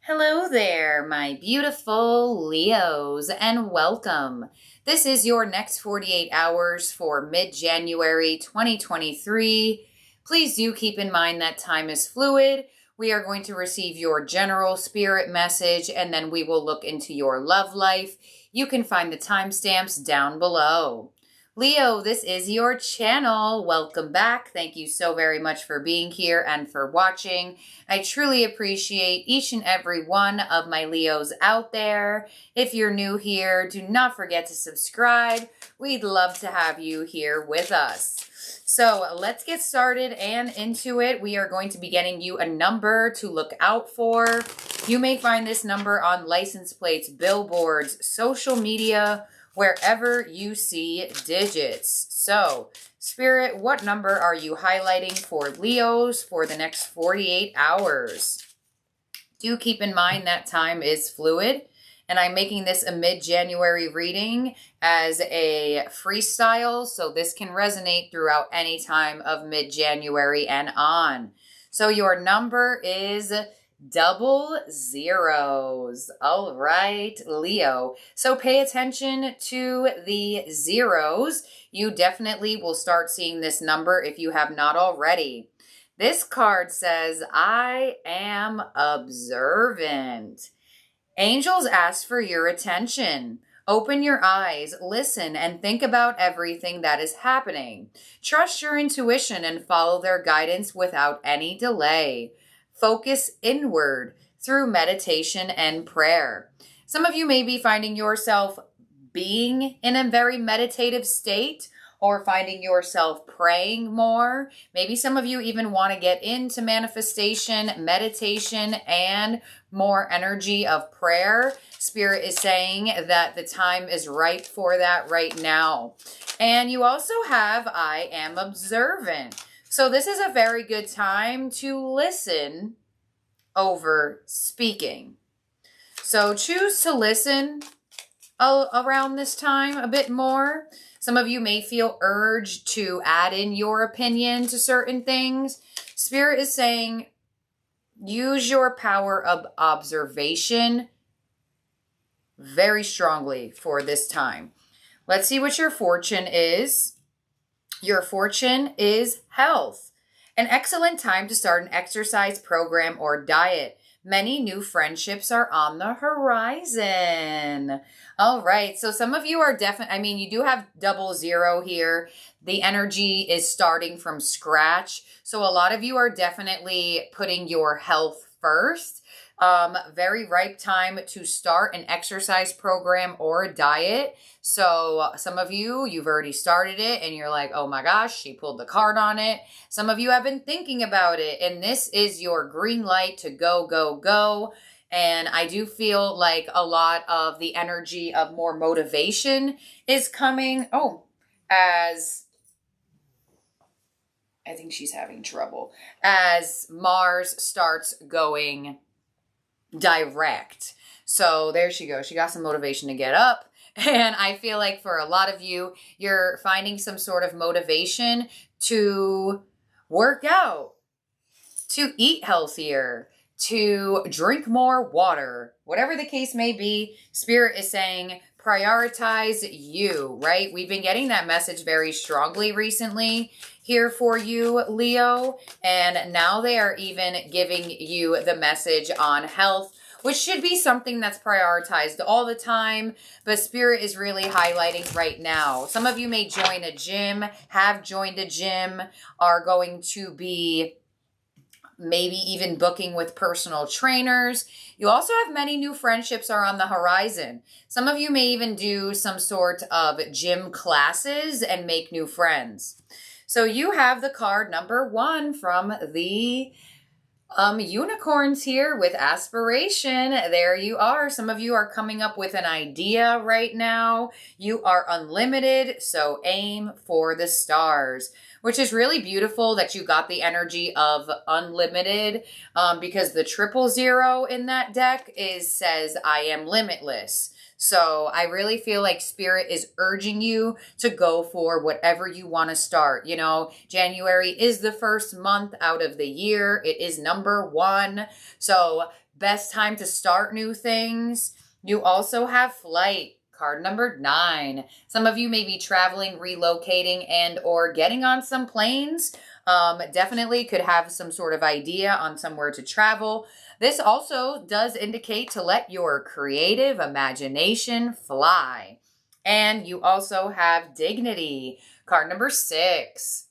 Hello there, my beautiful Leos, and welcome. This is your next 48 hours for mid-January 2023. Please do keep in mind that time is fluid. We are going to receive your general spirit message, and then we will look into your love life. You can find the timestamps down below. Leo, this is your channel. Welcome back. Thank you so very much for being here and for watching. I truly appreciate each and every one of my Leos out there. If you're new here, do not forget to subscribe. We'd love to have you here with us. So let's get started and into it. We are going to be getting you a number to look out for. You may find this number on license plates, billboards, social media, wherever you see digits. So, Spirit, what number are you highlighting for Leos for the next 48 hours? Do keep in mind that time is fluid, and I'm making this a mid-January reading as a freestyle, so this can resonate throughout any time of mid-January and on. So your number is 00. All right, Leo. So pay attention to the zeros. You definitely will start seeing this number if you have not already. This card says, I am observant. Angels ask for your attention. Open your eyes, listen, and think about everything that is happening. Trust your intuition and follow their guidance without any delay. Focus inward through meditation and prayer. Some of you may be finding yourself being in a very meditative state or finding yourself praying more. Maybe some of you even want to get into manifestation, meditation, and more energy of prayer. Spirit is saying that the time is right for that right now. And you also have I am observant. So this is a very good time to listen over speaking. So choose to listen around this time a bit more. Some of you may feel urged to add in your opinion to certain things. Spirit is saying, use your power of observation very strongly for this time. Let's see what your fortune is. Your fortune is health. An excellent time to start an exercise program or diet. Many new friendships are on the horizon. All right. So some of you are definitely, you do have 00 here. The energy is starting from scratch. So a lot of you are definitely putting your health first. Very ripe time to start an exercise program or a diet. So some of you, you've already started it and you're like, oh my gosh, she pulled the card on it. Some of you have been thinking about it, and this is your green light to go, go, go. And I do feel like a lot of the energy of more motivation is coming. As I think she's having trouble. As Mars starts going direct. So there she goes. She got some motivation to get up. And I feel like for a lot of you, you're finding some sort of motivation to work out, to eat healthier, to drink more water, whatever the case may be. Spirit is saying, prioritize you, right? We've been getting that message very strongly recently here for you, Leo. And now they are even giving you the message on health, which should be something that's prioritized all the time, but Spirit is really highlighting right now. Some of you may join a gym, have joined a gym, are going to be maybe even booking with personal trainers. You also have many new friendships are on the horizon. Some of you may even do some sort of gym classes and make new friends. So you have the card number 1 from the unicorns here with aspiration. There you are. Some of you are coming up with an idea right now. You are unlimited, so aim for the stars, which is really beautiful that you got the energy of unlimited, because the 000 in that deck says I am limitless. So I really feel like Spirit is urging you to go for whatever you want to start. You know, January is the first month out of the year. It is number 1. So best time to start new things. You also have flight. Card number 9. Some of you may be traveling, relocating, and or getting on some planes. Definitely could have some sort of idea on somewhere to travel. This also does indicate to let your creative imagination fly. And you also have dignity. Card number 6.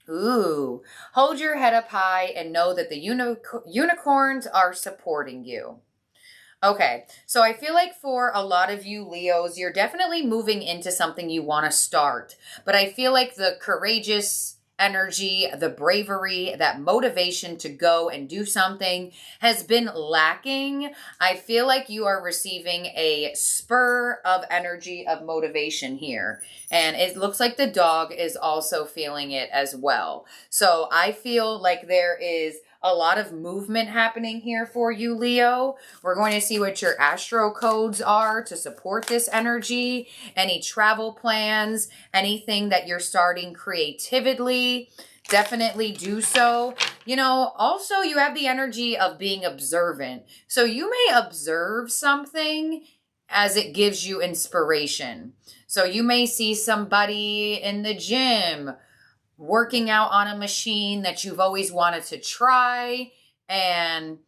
Ooh, hold your head up high and know that the unicorns are supporting you. Okay, so I feel like for a lot of you Leos, you're definitely moving into something you want to start. But I feel like the courageous energy, the bravery, that motivation to go and do something has been lacking. I feel like you are receiving a spur of energy, of motivation here. And it looks like the dog is also feeling it as well. So I feel like there is a lot of movement happening here for you, Leo. We're going to see what your astro codes are to support this energy, any travel plans, anything that you're starting creatively. Definitely do so. You know, also you have the energy of being observant. So you may observe something as it gives you inspiration. So you may see somebody in the gym working out on a machine that you've always wanted to try, and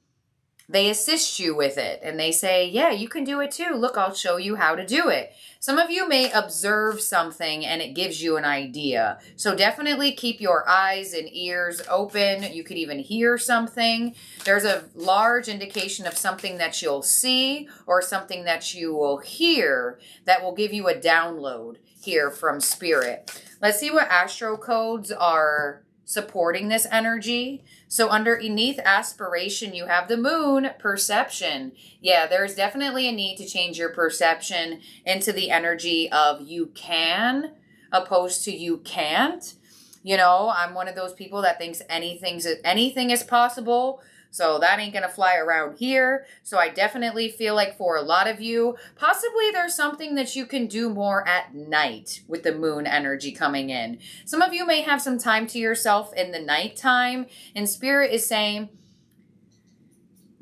they assist you with it and they say, yeah, you can do it too. Look, I'll show you how to do it. Some of you may observe something and it gives you an idea. So definitely keep your eyes and ears open. You could even hear something. There's a large indication of something that you'll see or something that you will hear that will give you a download here from Spirit. Let's see what astro codes are supporting this energy. So underneath aspiration, you have the moon, perception. Yeah, there's definitely a need to change your perception into the energy of you can opposed to you can't. You know, I'm one of those people that thinks anything is possible. So that ain't going to fly around here. So I definitely feel like for a lot of you, possibly there's something that you can do more at night with the moon energy coming in. Some of you may have some time to yourself in the nighttime, and Spirit is saying,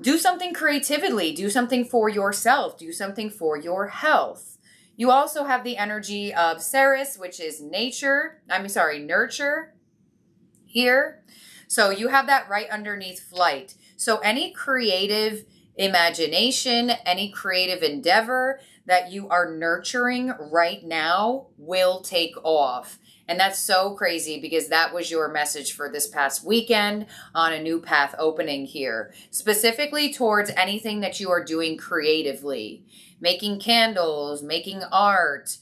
do something creatively, do something for yourself, do something for your health. You also have the energy of Ceres, which is nurture here. So you have that right underneath flight. So any creative imagination, any creative endeavor that you are nurturing right now will take off. And that's so crazy because that was your message for this past weekend on a new path opening here, specifically towards anything that you are doing creatively, making candles, making art,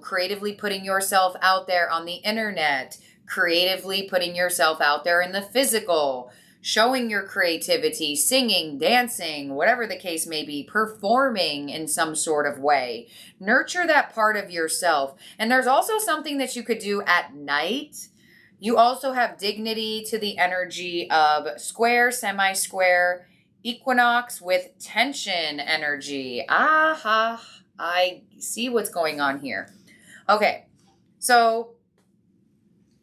creatively putting yourself out there on the internet, creatively putting yourself out there in the physical, showing your creativity, singing, dancing, whatever the case may be, performing in some sort of way. Nurture that part of yourself. And there's also something that you could do at night. You also have dignity to the energy of square, semi-square, equinox with tension energy. Aha, I see what's going on here. Okay, so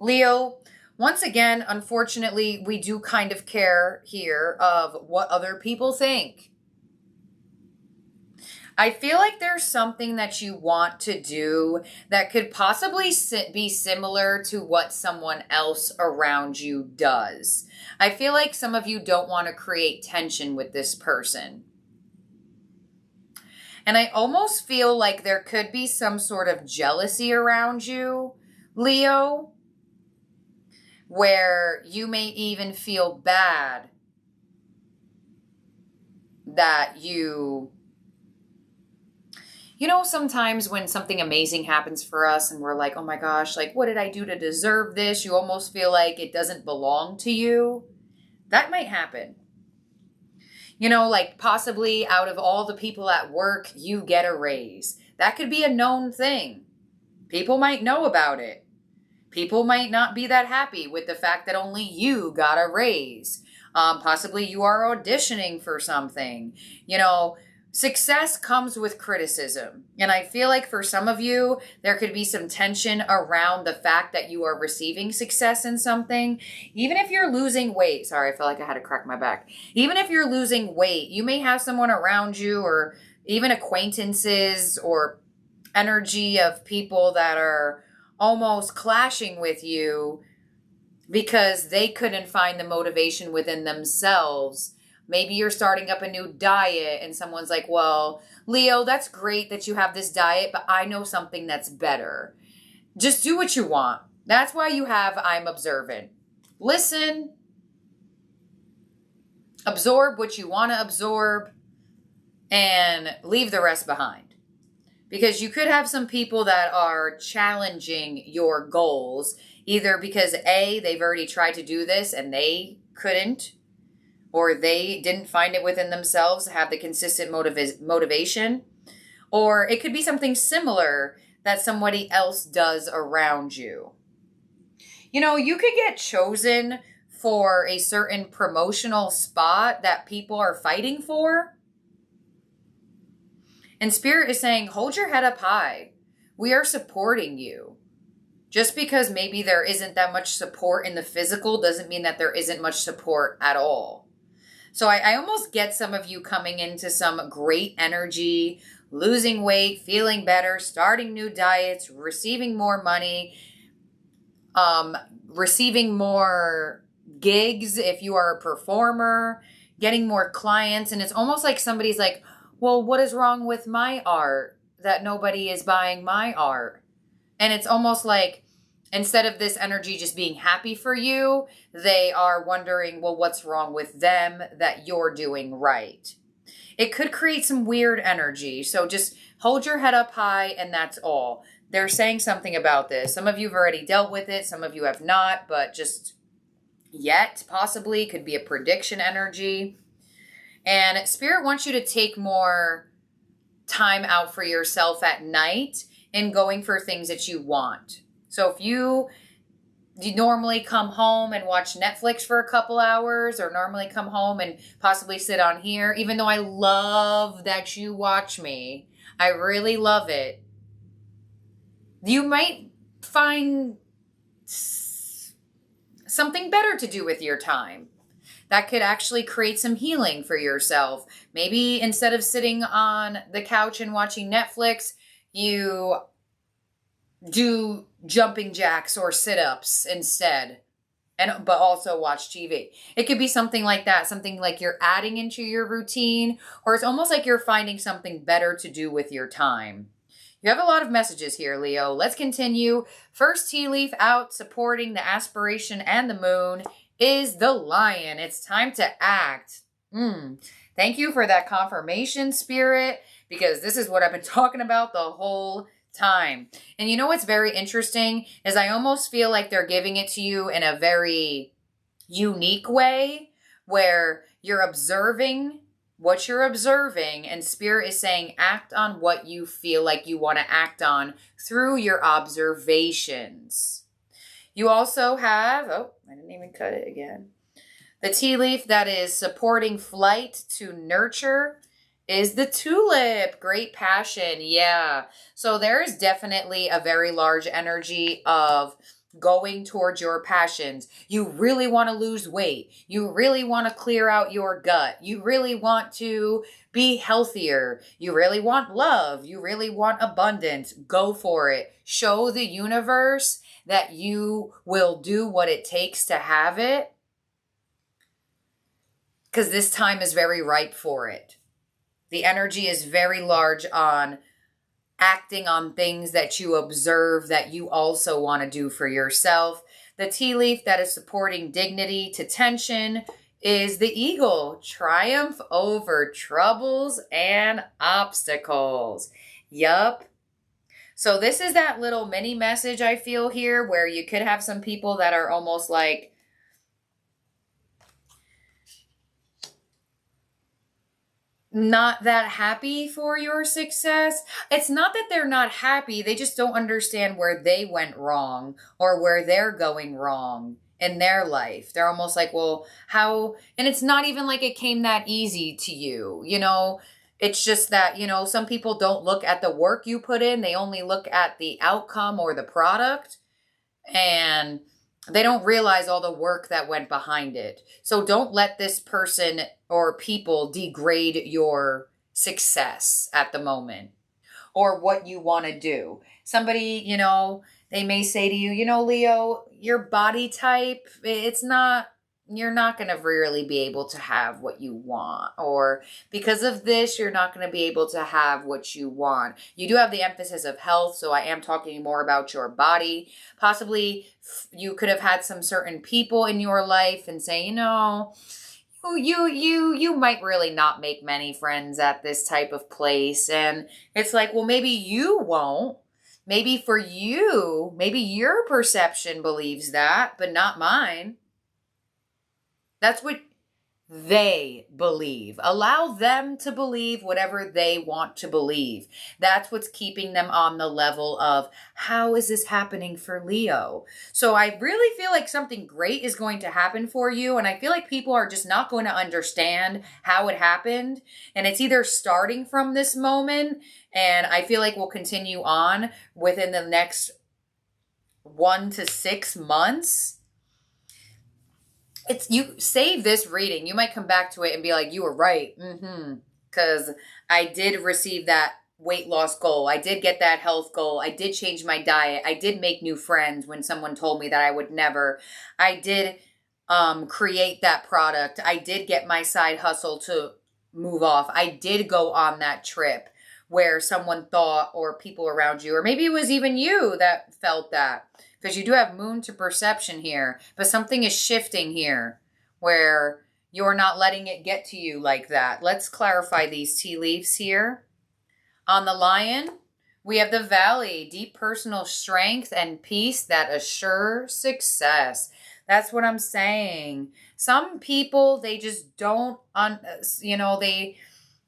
Leo, once again, unfortunately, we do kind of care here of what other people think. I feel like there's something that you want to do that could possibly be similar to what someone else around you does. I feel like some of you don't want to create tension with this person. And I almost feel like there could be some sort of jealousy around you, Leo, where you may even feel bad that you know, sometimes when something amazing happens for us and we're like, oh my gosh, like, what did I do to deserve this? You almost feel like it doesn't belong to you. That might happen. You know, like possibly out of all the people at work, you get a raise. That could be a known thing. People might know about it. People might not be that happy with the fact that only you got a raise. Possibly you are auditioning for something. You know, Success comes with criticism. And I feel like for some of you, there could be some tension around the fact that you are receiving success in something. Even if you're losing weight, sorry, I felt like I had to crack my back. Even if you're losing weight, you may have someone around you or even acquaintances or energy of people that are almost clashing with you because they couldn't find the motivation within themselves. Maybe you're starting up a new diet and someone's like, well, Leo, that's great that you have this diet, but I know something that's better. Just do what you want. That's why you have I'm observant. Listen. Absorb what you want to absorb and leave the rest behind. Because you could have some people that are challenging your goals, either because A, they've already tried to do this and they couldn't, or they didn't find it within themselves to have the consistent motivation. Or it could be something similar that somebody else does around you. You know, you could get chosen for a certain promotional spot that people are fighting for. And Spirit is saying, hold your head up high. We are supporting you. Just because maybe there isn't that much support in the physical doesn't mean that there isn't much support at all. So I almost get some of you coming into some great energy, losing weight, feeling better, starting new diets, receiving more money, receiving more gigs if you are a performer, getting more clients. And it's almost like somebody's like, well, what is wrong with my art that nobody is buying my art? And it's almost like, instead of this energy just being happy for you, they are wondering, well, what's wrong with them that you're doing right? It could create some weird energy. So just hold your head up high and that's all. They're saying something about this. Some of you have already dealt with it. Some of you have not, but just yet possibly could be a prediction energy. And Spirit wants you to take more time out for yourself at night in going for things that you want. So if you normally come home and watch Netflix for a couple hours, or normally come home and possibly sit on here, even though I love that you watch me, I really love it, you might find something better to do with your time. That could actually create some healing for yourself. Maybe instead of sitting on the couch and watching Netflix, you do jumping jacks or sit-ups instead, but also watch TV. It could be something like that, something like you're adding into your routine, or it's almost like you're finding something better to do with your time. You have a lot of messages here, Leo. Let's continue. First tea leaf out, supporting the aspiration and the moon, is the Lion. It's time to act. Thank you for that confirmation, Spirit, because this is what I've been talking about the whole time. And you know what's very interesting is I almost feel like they're giving it to you in a very unique way where you're observing what you're observing, and Spirit is saying act on what you feel like you want to act on through your observations. You also have, oh, I didn't even cut it again. The tea leaf that is supporting flight to nurture is the tulip. Great passion. Yeah. So there is definitely a very large energy of going towards your passions. You really want to lose weight. You really want to clear out your gut. You really want to be healthier. You really want love. You really want abundance. Go for it. Show the universe that you will do what it takes to have it, because this time is very ripe for it. The energy is very large on acting on things that you observe that you also want to do for yourself. The tea leaf that is supporting dignity to tension is the eagle. Triumph over troubles and obstacles. Yup. So this is that little mini message I feel here where you could have some people that are almost like, not that happy for your success. It's not that they're not happy. They just don't understand where they went wrong or where they're going wrong in their life. They're almost like, well, how? And it's not even like it came that easy to you. You know, It's just that, some people don't look at the work you put in. They only look at the outcome or the product, and they don't realize all the work that went behind it. So don't let this person or people degrade your success at the moment or what you want to do. Somebody, they may say to you, Leo, your body type, you're not going to really be able to have what you want. Or because of this, you're not going to be able to have what you want. You do have the emphasis of health, so I am talking more about your body. Possibly you could have had some certain people in your life and say, you might really not make many friends at this type of place. And it's like, well, maybe you won't. Maybe for you, maybe your perception believes that, but not mine. That's what they believe. Allow them to believe whatever they want to believe. That's what's keeping them on the level of, how is this happening for Leo? So I really feel like something great is going to happen for you. And I feel like people are just not going to understand how it happened. And it's either starting from this moment, and I feel like we'll continue on within the next 1 to 6 months. You save this reading. You might come back to it and be like, you were right. Because I did receive that weight loss goal. I did get that health goal. I did change my diet. I did make new friends when someone told me that I would never. I did create that product. I did get my side hustle to move off. I did go on that trip where someone thought, or people around you, or maybe it was even you that felt that. Because you do have moon to perception here, but something is shifting here where you're not letting it get to you like that. Let's clarify these tea leaves here. On the Lion, we have the Valley, deep personal strength and peace that assure success. That's what I'm saying. Some people, they just don't,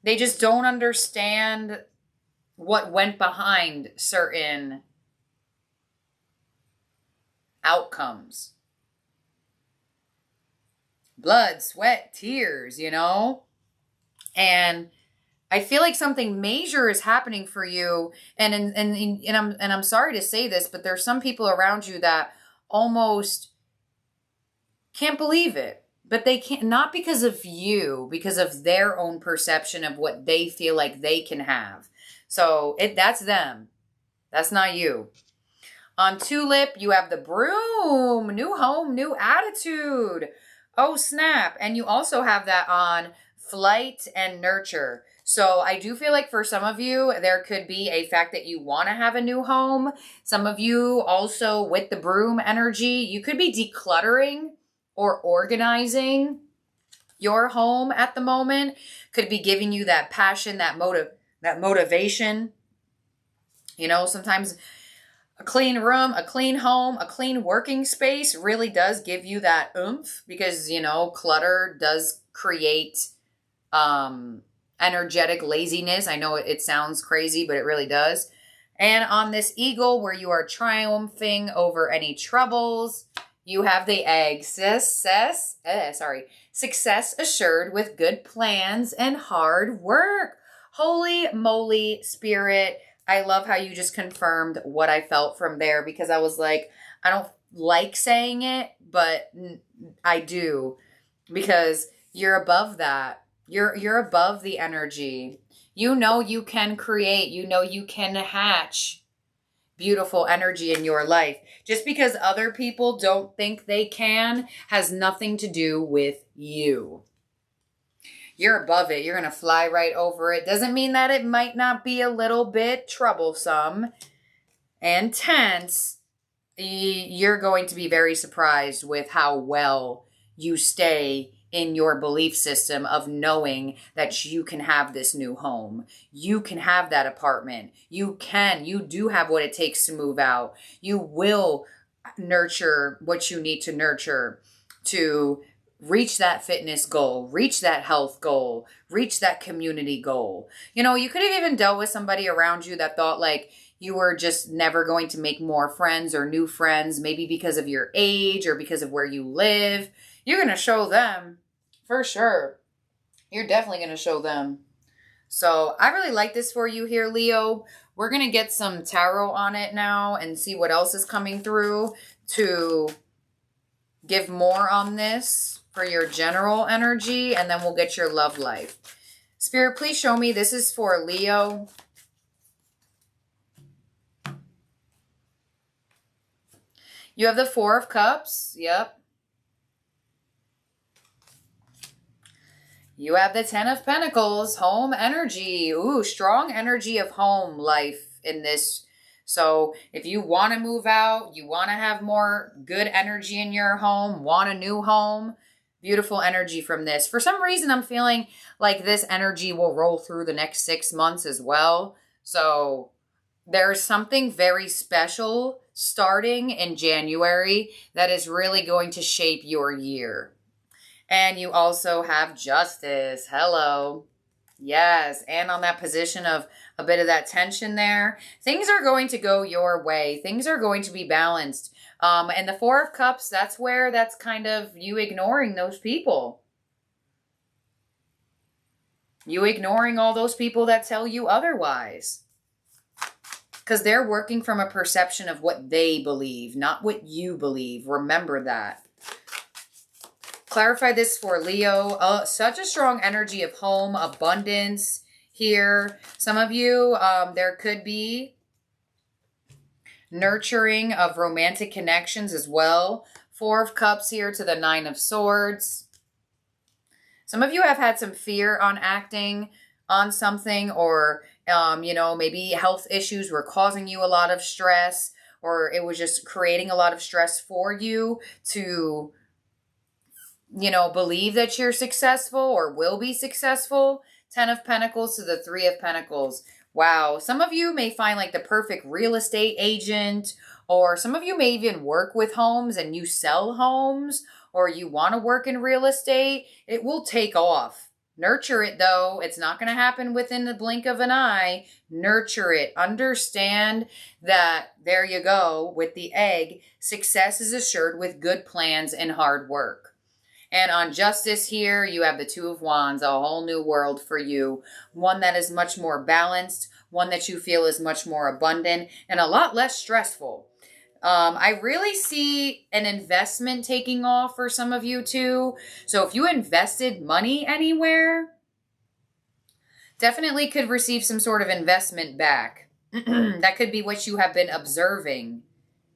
they just don't understand what went behind certain outcomes. Blood, sweat, tears, and I feel like something major is happening for you. And I'm sorry to say this, but there's some people around you that almost can't believe it. But they can't, not because of you, because of their own perception of what they feel like they can have. So that's them. That's not you. On Tulip, you have the Broom, new home, new attitude. Oh, snap. And you also have that on Flight and Nurture. So I do feel like for some of you, there could be a fact that you want to have a new home. Some of you also with the Broom energy, you could be decluttering or organizing your home at the moment. Could be giving you that passion, that motivation. Sometimes a clean room, a clean home, a clean working space really does give you that oomph because, clutter does create energetic laziness. I know it sounds crazy, but it really does. And on this Eagle, where you are triumphing over any troubles, you have the egg. Success assured with good plans and hard work. Holy moly, Spirit. I love how you just confirmed what I felt from there, because I was like, I don't like saying it, but I do, because you're above that. You're above the energy. You can create, you can hatch beautiful energy in your life. Just because other people don't think they can has nothing to do with you. You're above it. You're going to fly right over it. Doesn't mean that it might not be a little bit troublesome and tense. You're going to be very surprised with how well you stay in your belief system of knowing that you can have this new home. You can have that apartment. You do have what it takes to move out. You will nurture what you need to nurture to reach that fitness goal, reach that health goal, reach that community goal. You could have even dealt with somebody around you that thought like you were just never going to make more friends or new friends, maybe because of your age or because of where you live. You're going to show them, for sure. You're definitely going to show them So I really like this for you here, Leo. We're going to get some tarot on it now and see what else is coming through to give more on this for your general energy, and then we'll get your love life. Spirit, please show me. This is for Leo. You have the Four of Cups. Yep. You have the Ten of Pentacles, home energy. Ooh, strong energy of home life in this. So if you want to move out, you want to have more good energy in your home, want a new home, beautiful energy from this. For some reason, I'm feeling like this energy will roll through the next 6 months as well. So there's something very special starting in January that is really going to shape your year. And you also have Justice. Hello. Yes. And on that position of a bit of that tension there, things are going to go your way. Things are going to be balanced. And the Four of Cups, that's kind of you ignoring those people. You ignoring all those people that tell you otherwise. Because they're working from a perception of what they believe, not what you believe. Remember that. Clarify this for Leo. Such a strong energy of home, abundance here. Some of you, there could be nurturing of romantic connections as well. Four of Cups here to the Nine of Swords. Some of you have had some fear on acting on something, or, you know, maybe health issues were causing you a lot of stress, or it was just creating a lot of stress for you to, you know, believe that you're successful or will be successful. Ten of Pentacles to the Three of Pentacles. Wow. Some of you may find like the perfect real estate agent, or some of you may even work with homes and you sell homes, or you want to work in real estate. It will take off. Nurture it though. It's not going to happen within the blink of an eye. Nurture it. Understand that there you go with the egg. Success is assured with good plans and hard work. And on Justice here, you have the Two of Wands, a whole new world for you. One that is much more balanced, one that you feel is much more abundant, and a lot less stressful. I really see an investment taking off for some of you too. So if you invested money anywhere, definitely could receive some sort of investment back. That could be what you have been observing,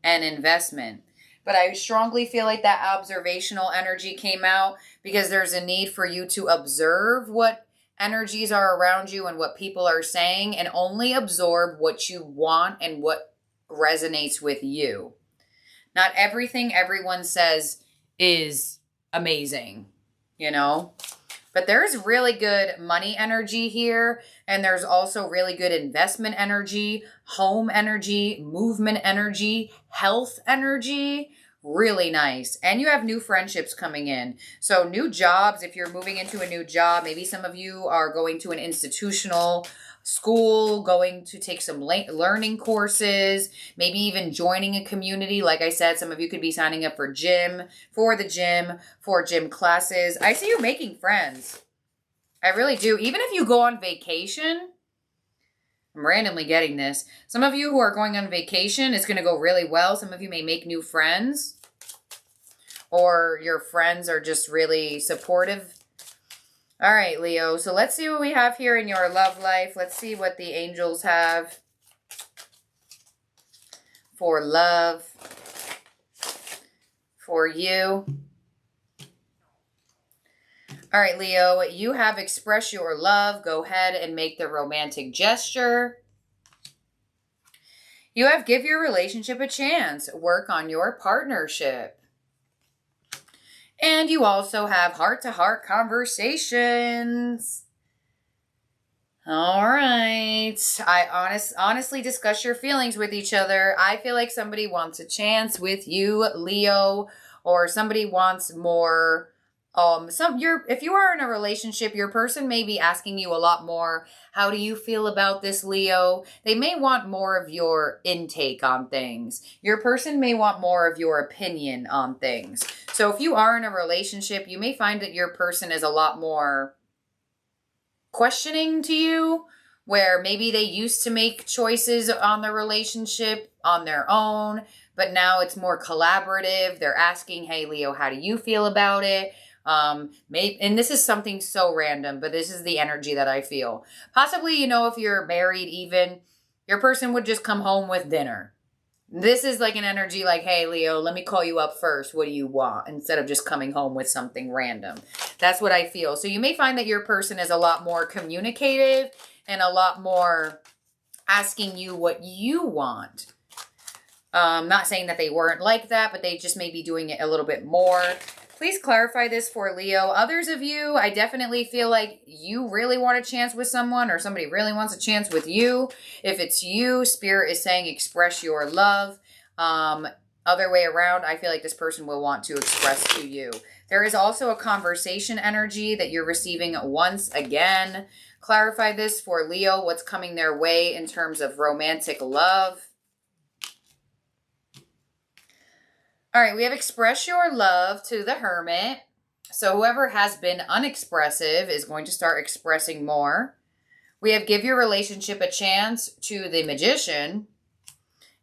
an investment. But I strongly feel like that observational energy came out because there's a need for you to observe what energies are around you and what people are saying, and only absorb what you want and what resonates with you. Not everything everyone says is amazing, you know? But there's really good money energy here, and there's also really good investment energy, home energy, movement energy, health energy. Really nice. And you have new friendships coming in. So new jobs, if you're moving into a new job, maybe some of you are going to an institutional school, going to take some learning courses, maybe even joining a community. Like I said, some of you could be signing up for the gym, for gym classes. I see you making friends. I really do. Even if you go on vacation, I'm randomly getting this. Some of you who are going on vacation, it's going to go really well. Some of you may make new friends, or your friends are just really supportive. All right, Leo. So let's see what we have here in your love life. Let's see what the angels have for love for you. All right, Leo, you have expressed your love. Go ahead and make the romantic gesture. You have give your relationship a chance. Work on your partnership. And you also have heart-to-heart conversations. All right. Honestly discuss your feelings with each other. I feel like somebody wants a chance with you, Leo, or somebody wants more. If you are in a relationship, your person may be asking you a lot more. How do you feel about this, Leo? They may want more of your intake on things. Your person may want more of your opinion on things. So if you are in a relationship, you may find that your person is a lot more questioning to you, where maybe they used to make choices on the relationship on their own, but now it's more collaborative. They're asking, hey, Leo, how do you feel about it? And this is something so random, but this is the energy that I feel. Possibly, if you're married even, your person would just come home with dinner. This is like an energy like, hey, Leo, let me call you up first. What do you want? Instead of just coming home with something random. That's what I feel. So you may find that your person is a lot more communicative and a lot more asking you what you want. Not saying that they weren't like that, but they just may be doing it a little bit more. Please clarify this for Leo. Others of you, I definitely feel like you really want a chance with someone, or somebody really wants a chance with you. If it's you, Spirit is saying express your love. Other way around, I feel like this person will want to express to you. There is also a conversation energy that you're receiving once again. Clarify this for Leo, what's coming their way in terms of romantic love. All right, we have express your love to the Hermit. So whoever has been unexpressive is going to start expressing more. We have give your relationship a chance to the Magician.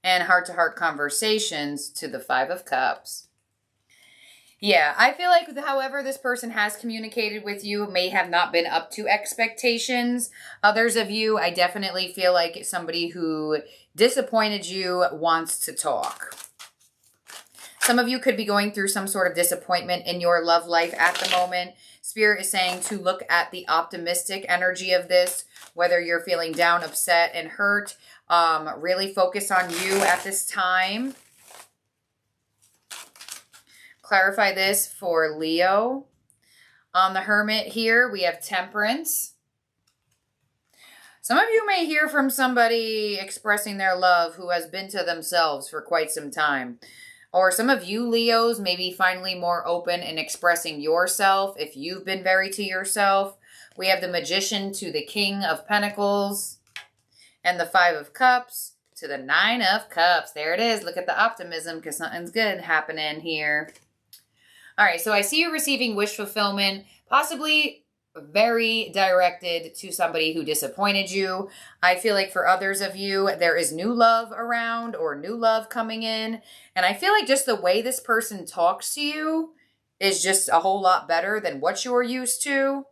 And heart-to-heart conversations to the Five of Cups. Yeah, I feel like however this person has communicated with you may have not been up to expectations. Others of you, I definitely feel like somebody who disappointed you wants to talk. Some of you could be going through some sort of disappointment in your love life at the moment. Spirit is saying to look at the optimistic energy of this, whether you're feeling down, upset, and hurt. Really focus on you at this time. Clarify this for Leo. On the Hermit here, we have Temperance. Some of you may hear from somebody expressing their love who has been to themselves for quite some time. Or some of you Leos may be finally more open in expressing yourself if you've been very to yourself. We have the Magician to the King of Pentacles. And the Five of Cups to the Nine of Cups. There it is. Look at the optimism because something's good happening here. All right, so I see you receiving wish fulfillment, possibly very directed to somebody who disappointed you. I feel like for others of you, there is new love around or new love coming in. And I feel like just the way this person talks to you is just a whole lot better than what you're used to.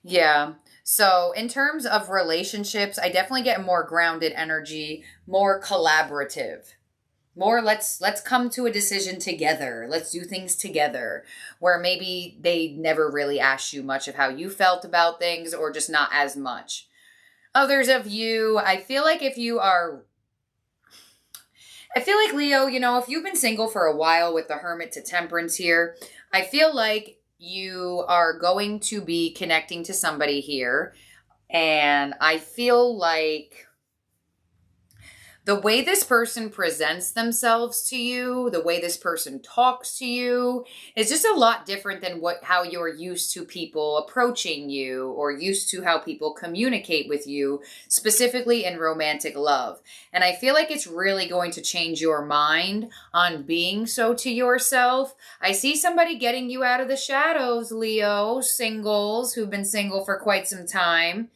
Yeah. So in terms of relationships, I definitely get more grounded energy, more collaborative, more let's come to a decision together. Let's do things together, where maybe they never really asked you much of how you felt about things, or just not as much. Others of you, I feel like Leo, if you've been single for a while with the Hermit to Temperance here, I feel like you are going to be connecting to somebody here. And I feel like the way this person presents themselves to you, the way this person talks to you is just a lot different than how you're used to people approaching you, or used to how people communicate with you, specifically in romantic love. And I feel like it's really going to change your mind on being so to yourself. I see somebody getting you out of the shadows, Leo, singles who've been single for quite some time.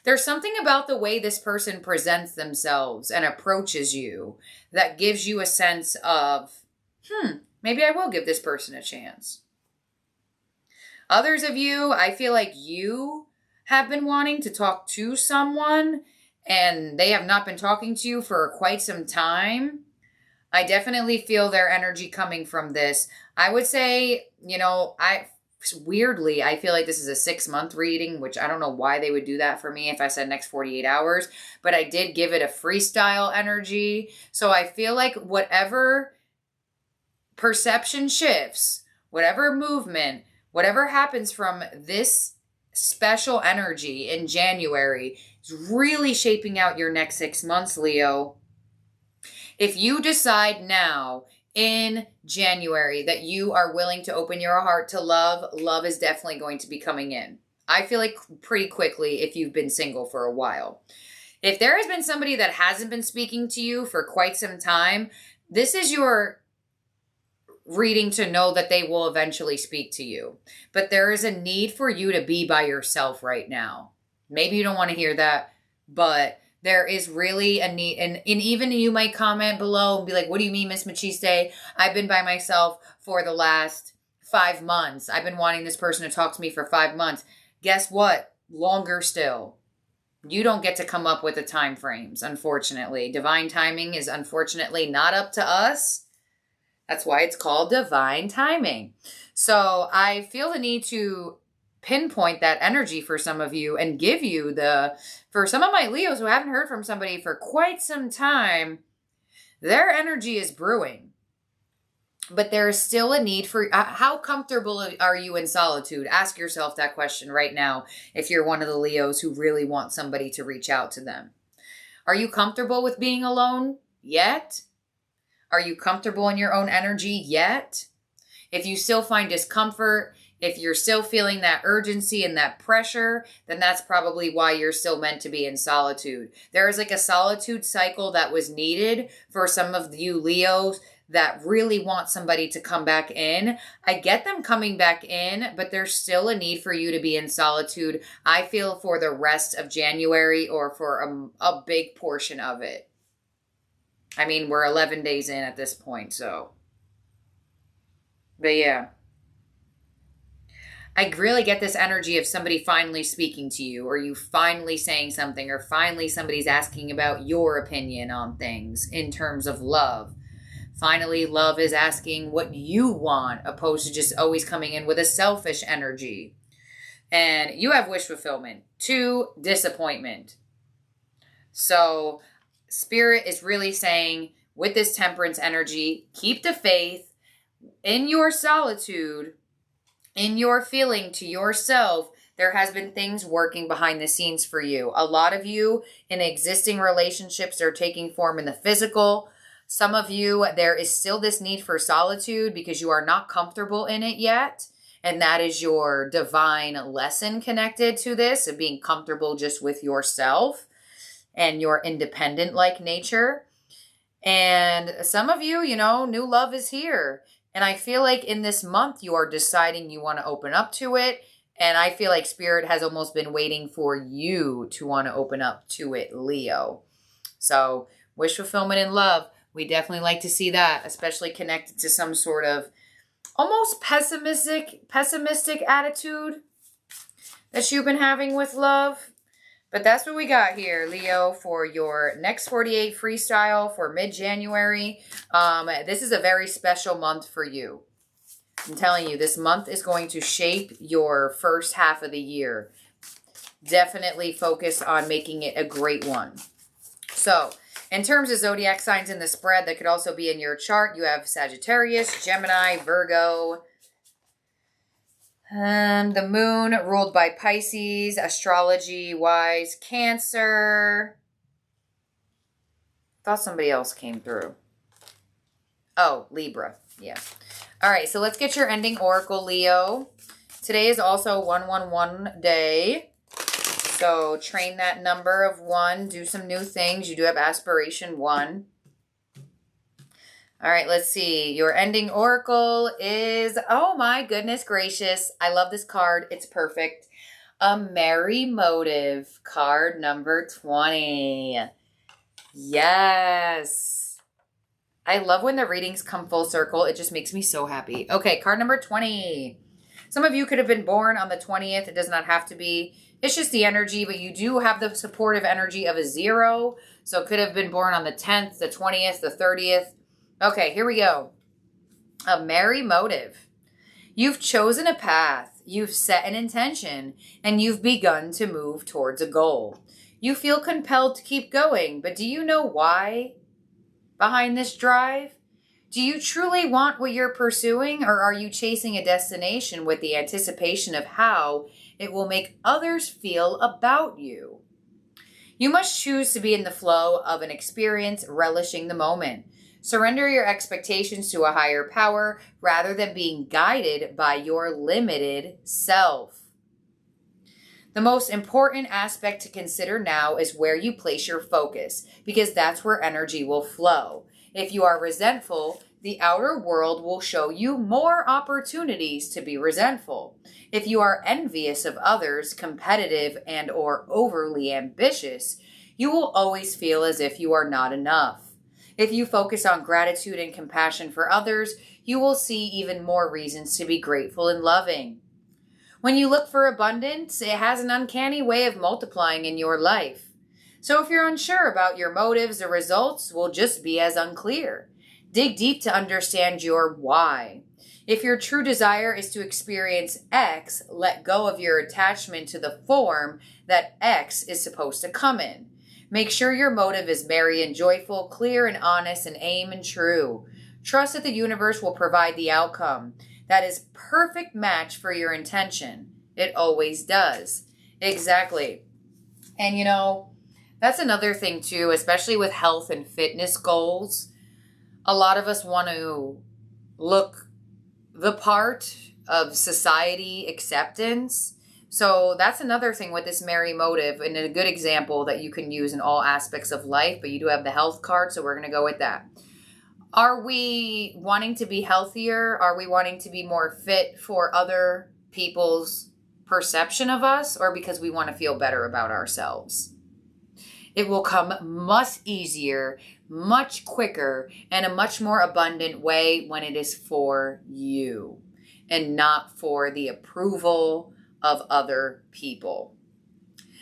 There's something about the way this person presents themselves and approaches you that gives you a sense of, maybe I will give this person a chance. Others of you, I feel like you have been wanting to talk to someone and they have not been talking to you for quite some time. I definitely feel their energy coming from this. I would say, weirdly, I feel like this is a 6-month reading, which I don't know why they would do that for me if I said next 48 hours, but I did give it a freestyle energy. So I feel like whatever perception shifts, whatever movement, whatever happens from this special energy in January is really shaping out your next 6 months, Leo. If you decide now in January that you are willing to open your heart to love, love is definitely going to be coming in. I feel like pretty quickly if you've been single for a while. If there has been somebody that hasn't been speaking to you for quite some time, this is your reading to know that they will eventually speak to you. But there is a need for you to be by yourself right now. Maybe you don't want to hear that, but there is really a need. And even you might comment below and be like, what do you mean, Miss Machiste? I've been by myself for the last 5 months. I've been wanting this person to talk to me for 5 months. Guess what? Longer still. You don't get to come up with the time frames, unfortunately. Divine timing is unfortunately not up to us. That's why it's called divine timing. So I feel the need to pinpoint that energy for some of you and give you for some of my Leos who haven't heard from somebody for quite some time, their energy is brewing. But there is still a need for, how comfortable are you in solitude? Ask yourself that question right now if you're one of the Leos who really want somebody to reach out to them. Are you comfortable with being alone yet? Are you comfortable in your own energy yet? If you still find discomfort, if you're still feeling that urgency and that pressure, then that's probably why you're still meant to be in solitude. There is like a solitude cycle that was needed for some of you Leos that really want somebody to come back in. I get them coming back in, but there's still a need for you to be in solitude, I feel, for the rest of January or for a big portion of it. I mean, we're 11 days in at this point, so. But yeah. I really get this energy of somebody finally speaking to you, or you finally saying something, or finally somebody's asking about your opinion on things in terms of love. Finally, love is asking what you want, opposed to just always coming in with a selfish energy. And you have wish fulfillment to disappointment. So Spirit is really saying, with this temperance energy, keep the faith in your solitude, in your feeling to yourself. There has been things working behind the scenes for you. A lot of you in existing relationships are taking form in the physical. Some of you, there is still this need for solitude because you are not comfortable in it yet. And that is your divine lesson connected to this, of being comfortable just with yourself and your independent-like nature. And some of you, new love is here. And I feel like in this month, you are deciding you want to open up to it. And I feel like Spirit has almost been waiting for you to want to open up to it, Leo. So wish fulfillment in love. We definitely like to see that, especially connected to some sort of almost pessimistic attitude that you've been having with love. But that's what we got here, Leo, for your next 48 freestyle for mid-January. This is a very special month for you. I'm telling you, this month is going to shape your first half of the year. Definitely focus on making it a great one. So, in terms of zodiac signs in the spread that could also be in your chart, you have Sagittarius, Gemini, Virgo, and the moon ruled by Pisces, astrology-wise, Cancer. Thought somebody else came through. Oh, Libra. Yeah. All right, so let's get your ending oracle, Leo. Today is also 111 day. So train that number of 1. Do some new things. You do have aspiration 1. All right, let's see. Your ending oracle is, oh my goodness gracious. I love this card. It's perfect. A Merry Motive, card number 20. Yes. I love when the readings come full circle. It just makes me so happy. Okay, card number 20. Some of you could have been born on the 20th. It does not have to be. It's just the energy, but you do have the supportive energy of a 0. So it could have been born on the 10th, the 20th, the 30th. Okay, here we go. A Merry Motive. You've chosen a path, you've set an intention, and you've begun to move towards a goal. You feel compelled to keep going, but do you know why behind this drive? Do you truly want what you're pursuing, or are you chasing a destination with the anticipation of how it will make others feel about you? You must choose to be in the flow of an experience, relishing the moment. Surrender your expectations to a higher power rather than being guided by your limited self. The most important aspect to consider now is where you place your focus, because that's where energy will flow. If you are resentful, the outer world will show you more opportunities to be resentful. If you are envious of others, competitive, and or overly ambitious, you will always feel as if you are not enough. If you focus on gratitude and compassion for others, you will see even more reasons to be grateful and loving. When you look for abundance, it has an uncanny way of multiplying in your life. So if you're unsure about your motives, the results will just be as unclear. Dig deep to understand your why. If your true desire is to experience X, let go of your attachment to the form that X is supposed to come in. Make sure your motive is merry and joyful, clear and honest, and aim and true. Trust that the universe will provide the outcome that is perfect match for your intention. It always does. Exactly. And you know, that's another thing too, especially with health and fitness goals. A lot of us want to look the part of society acceptance. So that's another thing with this merry motive, and a good example that you can use in all aspects of life, but you do have the health card, so we're going to go with that. Are we wanting to be healthier? Are we wanting to be more fit for other people's perception of us, or because we want to feel better about ourselves? It will come much easier, much quicker, and a much more abundant way when it is for you and not for the approval of other people.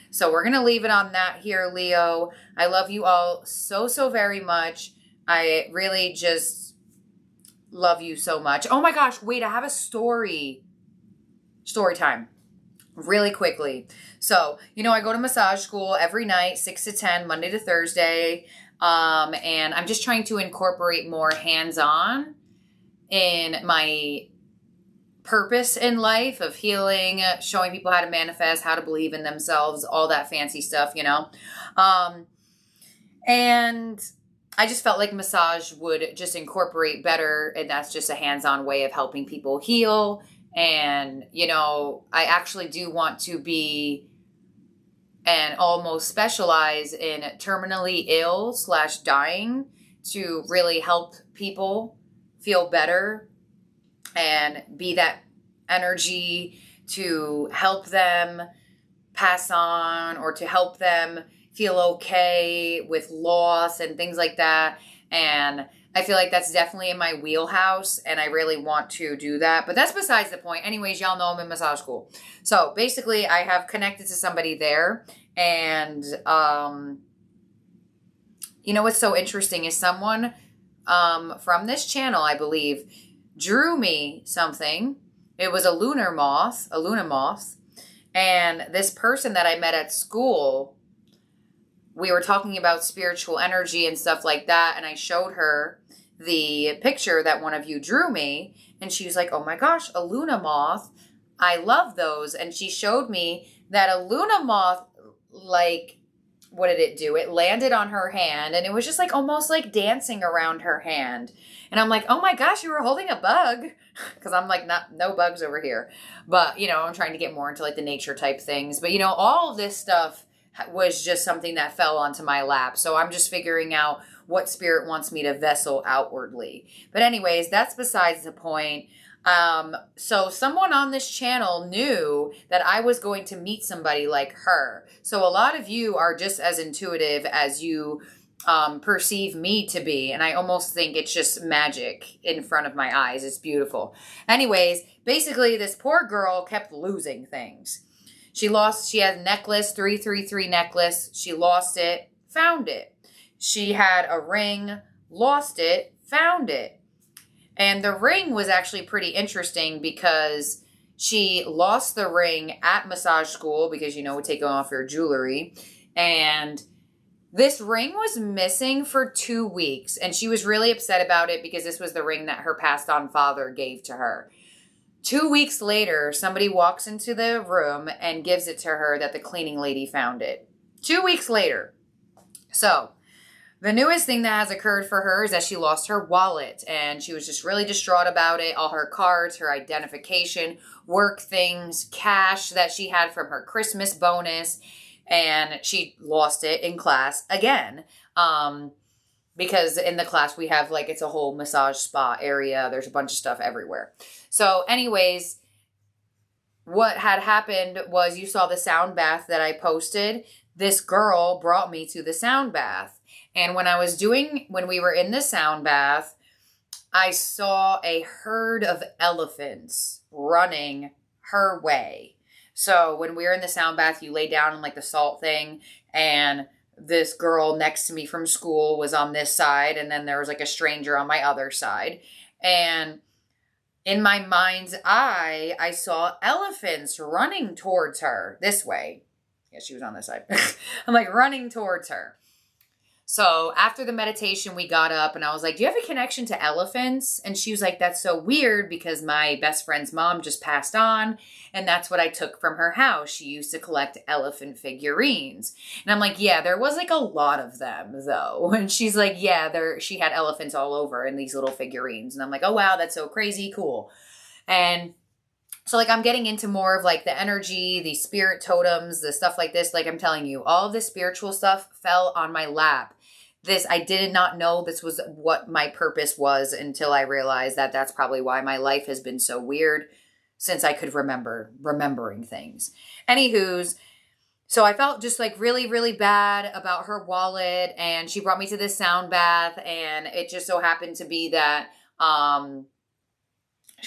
So we're going to leave it on that here, Leo. I love you all so, so very much. I really just love you so much. Oh my gosh, wait, I have a story time really quickly. So, you know, I go to massage school every night, 6 to 10, Monday to Thursday. And I'm just trying to incorporate more hands-on in my purpose in life of healing, showing people how to manifest, how to believe in themselves, all that fancy stuff, you know. And I just felt like massage would just incorporate better, and that's just a hands-on way of helping people heal. And, you know, I actually do want to be and almost specialize in terminally ill / dying to really help people feel better and be that energy to help them pass on or to help them feel okay with loss and things like that. And I feel like that's definitely in my wheelhouse, and I really want to do that. But that's besides the point. Anyways, y'all know I'm in massage school. So basically, I have connected to somebody there. And, you know what's so interesting is someone from this channel, I believe, drew me something. It was a luna moth. And this person that I met at school, we were talking about spiritual energy and stuff like that. And I showed her the picture that one of you drew me. And she was like, oh my gosh, a luna moth. I love those. And she showed me that a luna moth, like, what did it do? It landed on her hand, and it was just like almost like dancing around her hand. And I'm like, oh my gosh, you were holding a bug. Because I'm like, no bugs over here. But, you know, I'm trying to get more into like the nature type things. But, you know, all of this stuff was just something that fell onto my lap. So I'm just figuring out what spirit wants me to vessel outwardly. But anyways, that's besides the point. So someone on this channel knew that I was going to meet somebody like her. So a lot of you are just as intuitive as you perceive me to be. And I almost think it's just magic in front of my eyes. It's beautiful. Anyways, basically this poor girl kept losing things. She had a necklace, 333 necklace. She lost it, found it. She had a ring, lost it, found it. And the ring was actually pretty interesting because she lost the ring at massage school because, you know, we take off your jewelry. And this ring was missing for 2 weeks. And she was really upset about it because this was the ring that her passed on father gave to her. 2 weeks later, somebody walks into the room and gives it to her that the cleaning lady found it. 2 weeks later. So the newest thing that has occurred for her is that she lost her wallet, and she was just really distraught about it. All her cards, her identification, work things, cash that she had from her Christmas bonus, and she lost it in class again. because in the class we have like, it's a whole massage spa area. There's a bunch of stuff everywhere. So anyways, what had happened was, you saw the sound bath that I posted. This girl brought me to the sound bath. And when we were in the sound bath, I saw a herd of elephants running her way. So when we were in the sound bath, you lay down in like the salt thing, and this girl next to me from school was on this side, and then there was like a stranger on my other side. And in my mind's eye, I saw elephants running towards her this way. Yeah, she was on this side. I'm like running towards her. So after the meditation, we got up and I was like, do you have a connection to elephants? And she was like, that's so weird because my best friend's mom just passed on. And that's what I took from her house. She used to collect elephant figurines. And I'm like, yeah, there was like a lot of them though. And she's like, yeah, she had elephants all over in these little figurines. And I'm like, oh, wow, that's so crazy cool. And so like, I'm getting into more of like the energy, the spirit totems, the stuff like this. Like I'm telling you, all of this spiritual stuff fell on my lap. I did not know this was what my purpose was until I realized that that's probably why my life has been so weird since I could remembering things. Anywho's, so I felt just like really, really bad about her wallet, and she brought me to this sound bath, and it just so happened to be that,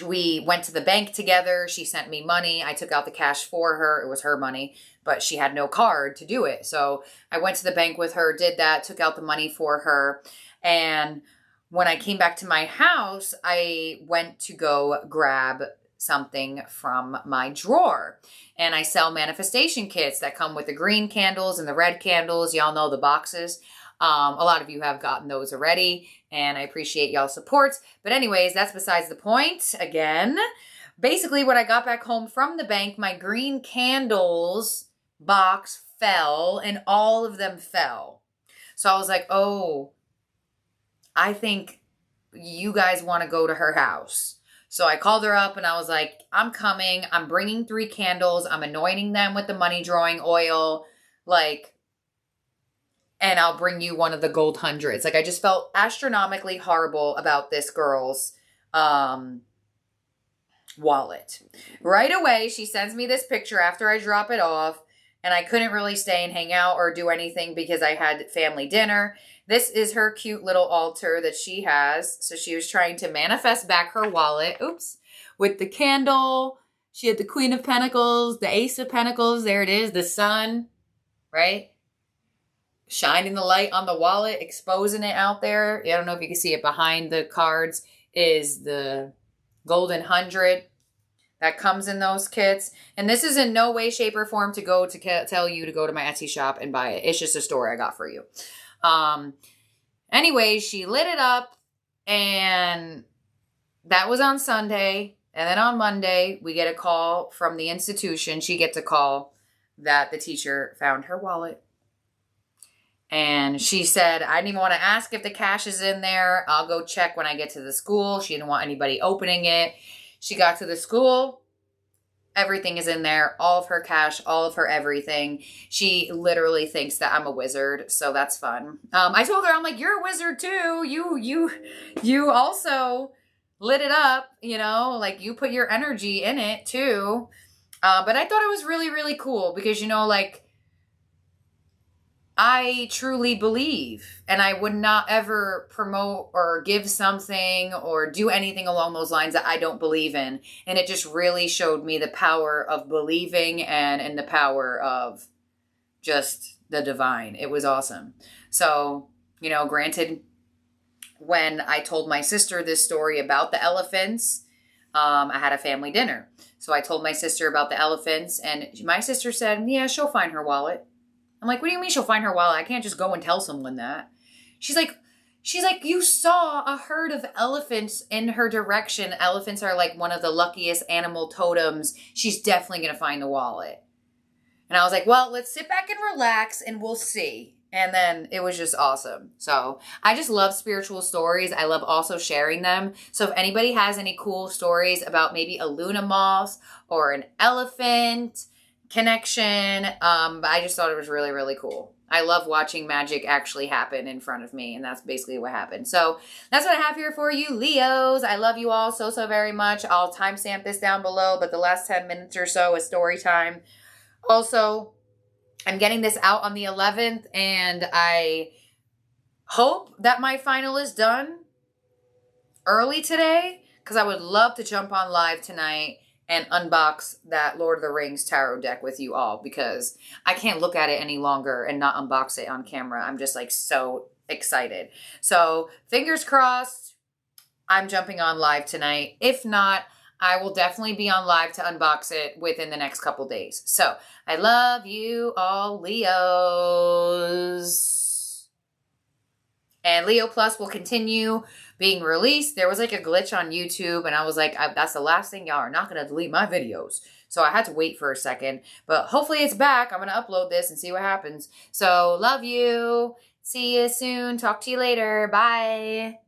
we went to the bank together. She sent me money. I took out the cash for her. It was her money, but she had no card to do it. So I went to the bank with her, did that, took out the money for her. And when I came back to my house, I went to go grab something from my drawer. And I sell manifestation kits that come with the green candles and the red candles. Y'all know the boxes. A lot of you have gotten those already, and I appreciate y'all's supports. But anyways, that's besides the point. Again, basically when I got back home from the bank, my green candles box fell, and all of them fell. So I was like, oh, I think you guys want to go to her house. So I called her up and I was like, I'm coming. I'm bringing 3 candles. I'm anointing them with the money drawing oil. And I'll bring you one of the gold hundreds. Like, I just felt astronomically horrible about this girl's wallet. Right away, she sends me this picture after I drop it off, and I couldn't really stay and hang out or do anything because I had family dinner. This is her cute little altar that she has. So she was trying to manifest back her wallet. Oops. With the candle. She had the Queen of Pentacles, the Ace of Pentacles. There it is. The sun, right? Shining the light on the wallet, exposing it out there. I don't know if you can see it behind the cards is the golden 100 that comes in those kits. And this is in no way, shape, or form to go to tell you to go to my Etsy shop and buy it. It's just a story I got for you. Anyway, she lit it up, and that was on Sunday. And then on Monday, we get a call from the institution. She gets a call that the teacher found her wallet. And she said, I didn't even want to ask if the cash is in there. I'll go check when I get to the school. She didn't want anybody opening it. She got to the school. Everything is in there. All of her cash, all of her everything. She literally thinks that I'm a wizard. So that's fun. I told her, I'm like, you're a wizard too. You also lit it up, you know, like you put your energy in it too. But I thought it was really, really cool because, you know, like, I truly believe, and I would not ever promote or give something or do anything along those lines that I don't believe in. And it just really showed me the power of believing and the power of just the divine. It was awesome. So, you know, granted, when I told my sister this story about the elephants, I had a family dinner. So I told my sister about the elephants, and my sister said, yeah, she'll find her wallet. I'm like, what do you mean she'll find her wallet? I can't just go and tell someone that. She's like, you saw a herd of elephants in her direction. Elephants are like one of the luckiest animal totems. She's definitely going to find the wallet. And I was like, well, let's sit back and relax and we'll see. And then it was just awesome. So I just love spiritual stories. I love also sharing them. So if anybody has any cool stories about maybe a Luna moth or an elephant, connection. I just thought it was really, really cool. I love watching magic actually happen in front of me, and that's basically what happened. So that's what I have here for you, Leos. I love you all so, so very much. I'll timestamp this down below, but the last 10 minutes or so is story time. Also, I'm getting this out on the 11th, and I hope that my final is done early today, because I would love to jump on live tonight and unbox that Lord of the Rings tarot deck with you all, because I can't look at it any longer and not unbox it on camera. I'm just like so excited. So fingers crossed, I'm jumping on live tonight. If not, I will definitely be on live to unbox it within the next couple days. So I love you all, Leos. And Leo Plus will continue being released. There was like a glitch on YouTube, and I was like, that's the last thing. Y'all are not going to delete my videos. So I had to wait for a second. But hopefully it's back. I'm going to upload this and see what happens. So love you. See you soon. Talk to you later. Bye.